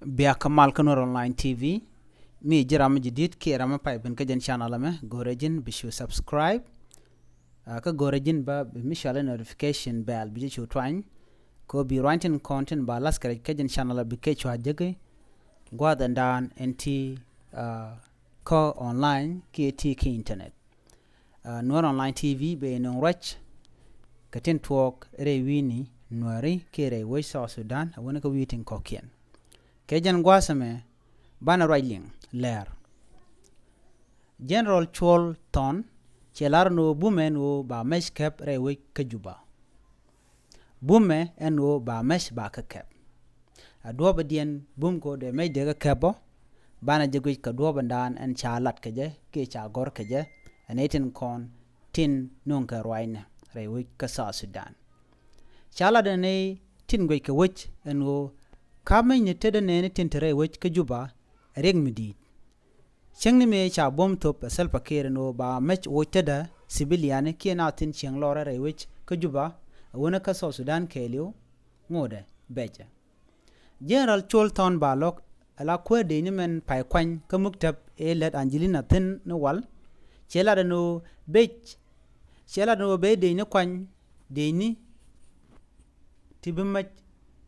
Bia Kamal Kanor Online TV. Mi jirama jidit ki rama pa ibn kajan channel me gorejin bishu subscribe. Ka gorejin ba mishale notification bell biji chu twine. Ko bi writing content ba las kare kajan channel bi ke chu ajege. Gwadan dan enti ko online ki ki internet. Nor Online TV be non rach katin talk rewini nuari ki re we South Sudan awona ka witin kokien. Kejan gwasame bana writing läär. General Chol Thon chelar no bume no ba mesh kep rewe ka juba. Bume eno ba mesh ba ka kep. Adwa badien bum ko de me de ka kebo bana jegui ka dwa bandan en chalat keje ke cha gor keje enetin kon tin non ka roine rewe ka South Sudan. Chala de ne tin gwe ka wich eno kame ni tede ne tintere wich ka juba reg midit. Chengni me cha bom top selpa kere no ba mech wotada civilian ki na tin cheng lora re wich ka juba wona ka South Sudan kelio ngode beja. General Chol Thon balok ala kwede ni men pai kwany ka muktab e let Angelina tin no wal chela de no bech chela no be de ni kwany de ni tibimach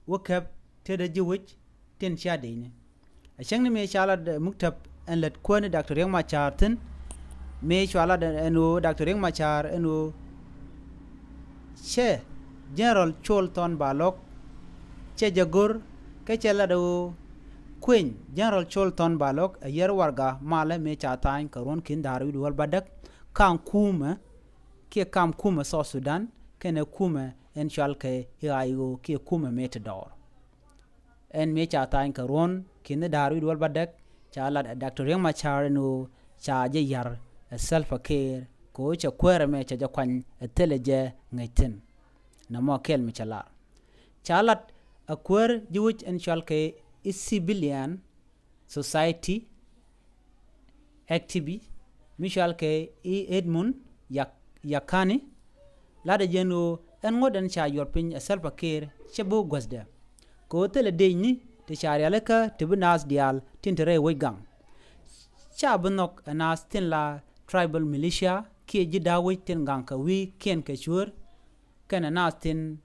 wokap tede jiwich tin cha de ni a chengni me chala de muktab en let kwani Dr. Yang Machar tin me chala de eno Dr. Yang Machar eno che General Chol Thon balok che jagor ke chala do Queen General Chol Thon balok a yer warga male me chatain karon kin daru wal badak kan kuma ke kam kuma South Sudan kene kuma en chalke yayo ke kuma metador en me chatain karon kin daru wal badak chala Dr. Yang Machar no cha je yar self care ko cha kwere me cha kwan teleje ngaitin na mo kel mi chala chalat a kwer jiwich en chalke is civilian society activi michal ke edmund yakani lada jeno en ngoden cha yorpin self care chebo gwasda ko tele deyni te chariale ka tibunas dial tintere wegang cha bunok anas tin la tribal militia ki jidawi tin ganka wi ken ke chur kana nas tin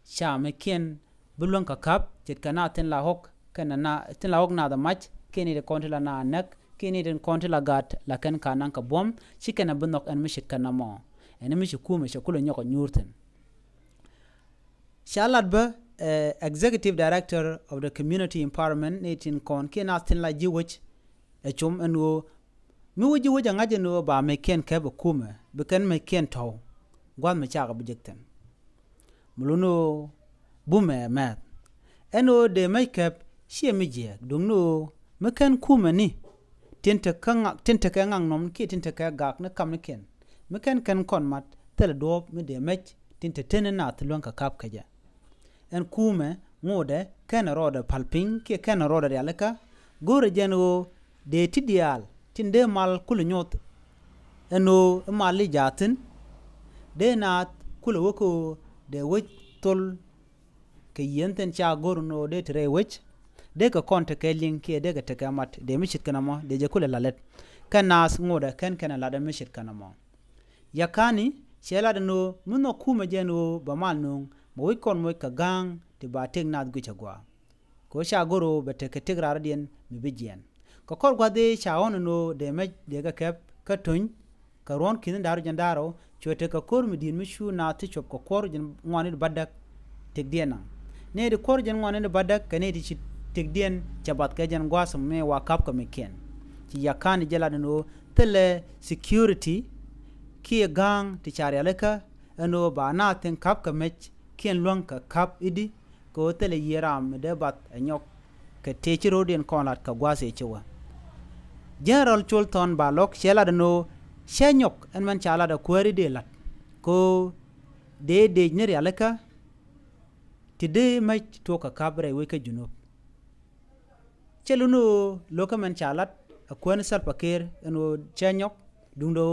cha me ken bulon ka kap jet kana tin la hok kana na tin la hok na da match keni de kontila na nak keni de kontila gat la kan kanan ka bom chikena bunok en mishit kana mo en mishi kuma shakulo nyoko nyurten shalat ba executive director of the community empowerment netin kon kena tin la jiwich e chum enwo mi wuji wuja ngaje no ba me ken ke ba kuma be ken me ken taw gwan me chaga bijekten muluno bume ma eno de make up she mije dungno me ken kuma ni tinte ka ngang nom ki tinte ka gak na kam ken me ken kon mat tel do me de mech tinte tenena tlon ka kap kaja en kuma ngode ken roda palping ki ken roda yalaka gore jeno de tidial tinde mal kul nyot eno mali jatin de nat kul woko de wich tol ke yenten cha gorno de tre wich de ka konta ke link ke de ka takamat de mishit kana mo de je kul lalet kanas ngoda ken la de mishit kana mo yakani shela de no muno kuma jeno ba mal no mo wi kon mo ka gang te ba tek nat gu chagwa ko sha goro be te ke tigrara dien mi bijen ko kor gwa de cha on no de me de ga kep ka tun ka ron kin daru jandaro chote ka kor mi din mi shu na ti chop ko kor jin ngwani badak tek diena ne de kor jin ngwani badak ka ne di tek dien chabat ka jan gwasam me wa kap ka me ken ti yakani jela no tele security ki gang ti chari aleka no ba na ten kap ka mech ken luang ka kap idi ko tele yiram de bat anyok ke techi rodien konat ka gwase chewa General Chol Thon balok shela no shenyok en man chala da kweri de lat ko de nyeri aleka ti de mech to ka kabre we ka junub cheluno loka man chalat akwen salpaker eno shenyok dungdo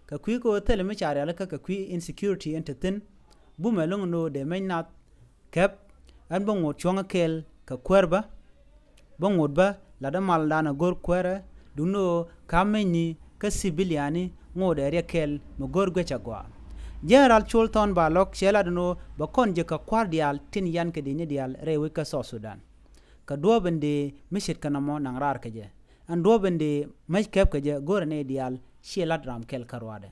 ka kwi ko tele me chari aleka ka kwi insecurity entertain bumelong no de men nat kep an bongo chonga kel ka kwerba bangod ba la da mal dana gor kwere duno kameni ka sibiliani ngode area kel mo gor gwecha gwa General Chulton Balok shela duno ba konje ka kwardial tin yan ke dinye dial rewe ka so Sudan ka duobende mishit kanamo nang rar keje an duobende maj kep keje gor ne dial shelat ram kel karwade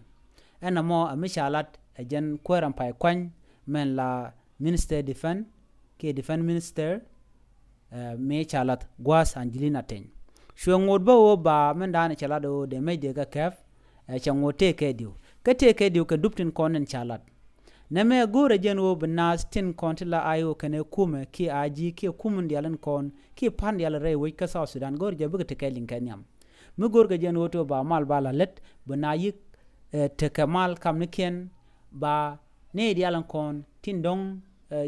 enamo amishalat ejen kweram pai kwany men la Minister Defense ke Defense Minister me chalat gwas Angelina Ten shwe ngod ba wo ba men dane chalado de me de ga kef changote ke diu kete ke diu ke duptin konen chalat neme gore jen wo bnas tin kontila ayo kene kume ki aji ki kumun dialen kon ki pan dial re we ka South Sudan gor je bugte ke lin kenyam mu gor ga jen woto ba mal bala let bana yik te kamal kam niken ba ne dialen kon tin dong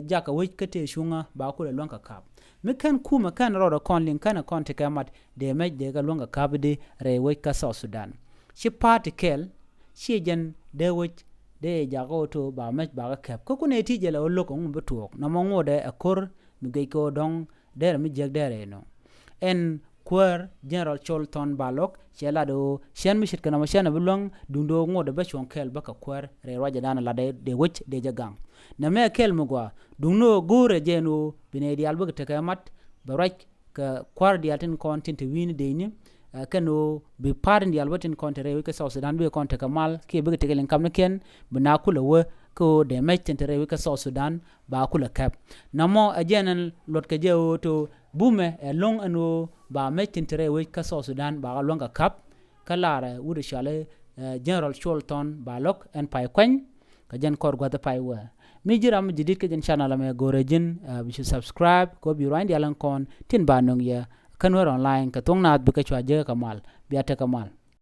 jaka we kete shunga ba ko le lonka kap mi kan kuma kan rodo kon lin kan kon te kamat de me de ga longa kabde re we ka South Sudan shi party kel shi jen de we de jago to ba mech ba kep ko kune ti jela o loko ngum betuok na mo ngode akor mi ge ko dong der mi jeg der no en kwer General Cholton Balok chela do shen mi shit kana ma shen bulong dundo ngode be chon kel ba ka kwer re waje dana la de wech de jagang na me kel mugwa dungno gore jeno bine di albu te kamat ba rek ka kwar di atin content win de ni kano bi parin di albatin kontere we ka South Sudan be konte kamal ke be te gelen kamne ken bina kula we ko de metentere we ka South Sudan ba kula kap namo ajenen lot ka je to bume e long anu ba metentere we ka South Sudan ba longa kap kala wude shale General Cholton Balok en pay kwen ka jen kor gwada pay we mi jiram jidit ke jen channel me gorejin bi subscribe ko bi rwandi alan kon tin ba nong ya kanwer online ka tong naat bi ka chwa je kamal bi ate kamal